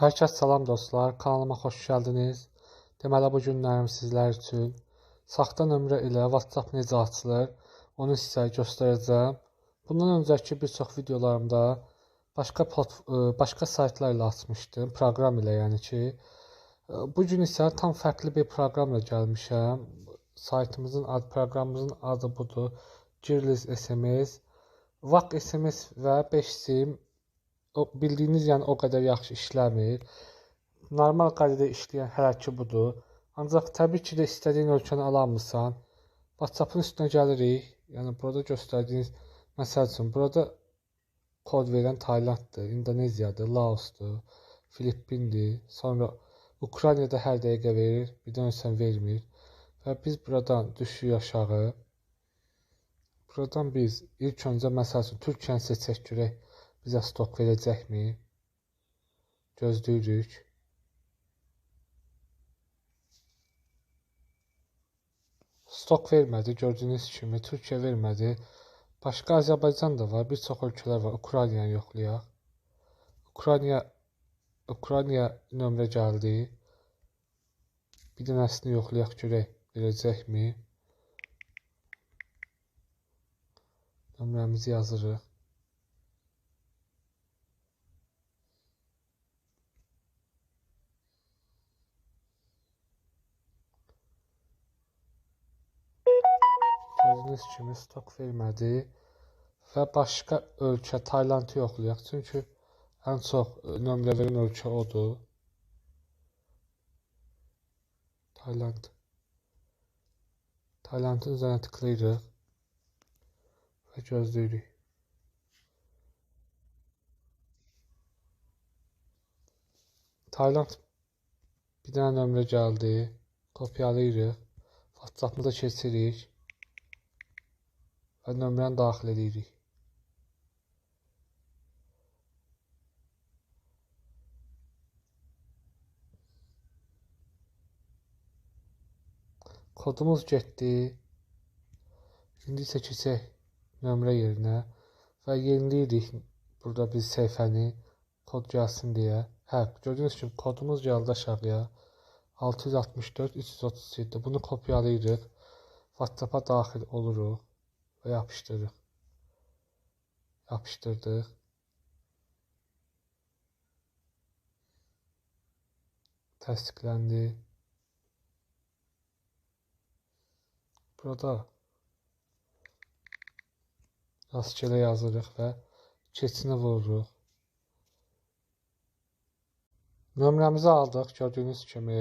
Hər kəs salam dostlar, kanalıma xoş gəldiniz. Deməli bu günlərim sizlər üçün saxta nömrə ilə WhatsApp necə açılır, onu sizə göstərəcəm. Bundan öncəki bir çox videolarımda başqa saytlar ilə açmışdım, proqram ilə yəni ki. Bu gün isə tam fərqli bir proqramla gəlmişəm. Proqramımızın adı budur. Girlis SMS, VAC SMS və 5 sim. Bildiyiniz yəni o qədər yaxşı işləmir. Normal qaydada işləyən hələ ki budur. Ancaq təbii ki də istədiyin ölkəni alamırsan. WhatsApp-ın üstünə gəlirik. Yəni burada göstərdiyiniz, məsəl üçün burada kod verən Taylanddır, İndoneziyadır, Laosdur, Filippindir. Sonra Ukraynada hər dəqiqə verir, bir dönsən vermir. Və biz buradan düşürük aşağı. Buradan biz ilk öncə məsəl üçün Türkiyəni seçək görək. Bizə stok verəcəkmi? Gözləyirik. Stok vermədi. Gördüyünüz kimi Türkiyə vermədi. Başqa Azərbaycan da var. Bir çox ölkələr var. Ukraynaya yoxlayaq. Ukrayna nömrə gəldi. Bir dənəsini yoxlayaq görək. Verəcəkmi? Nömrəmizi yazırıq. Gördüyünüz kimi stok vermədi və başqa ölkə Taylandı yoxlayaq. Çünki ən çox nömrə verən ölkə odur. Tayland. Taylandın üzərinə tıklayırıq və gözləyirik. Tayland bir dənə nömrə gəldi. Kopyalayırıq. WhatsApp-ımıza keçirik. Və nömrəni daxil edirik. Kodumuz getdi. İndi isə keçək nömrə yerinə və yeniləyirik. Burada biz səhifəni kod gəlsin deyə. Gördüyünüz kimi kodumuz gəldi aşağıya. 664 337. Bunu kopyalayırıq. WhatsApp-a daxil oluruq. Və yapışdırırıq. Yapışdırdıq. Təsdiqləndi. Burada rastgele yazırıq və keçini vururuq. Nömrəmizi aldıq. Gördüyünüz kimi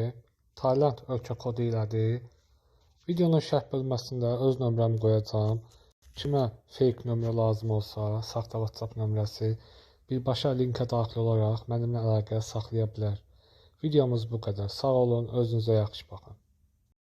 Tayland ölkə kodu ilədir. Videonun şərh bölməsində öz nömrəmi qoyacağam. Kimə fake nömrə lazım olsa, saxta WhatsApp nömrəsi birbaşa linkə daxil olaraq mənimlə əlaqə saxlaya bilər. Videomuz bu qədər. Sağ olun, özünüzə yaxşı baxın.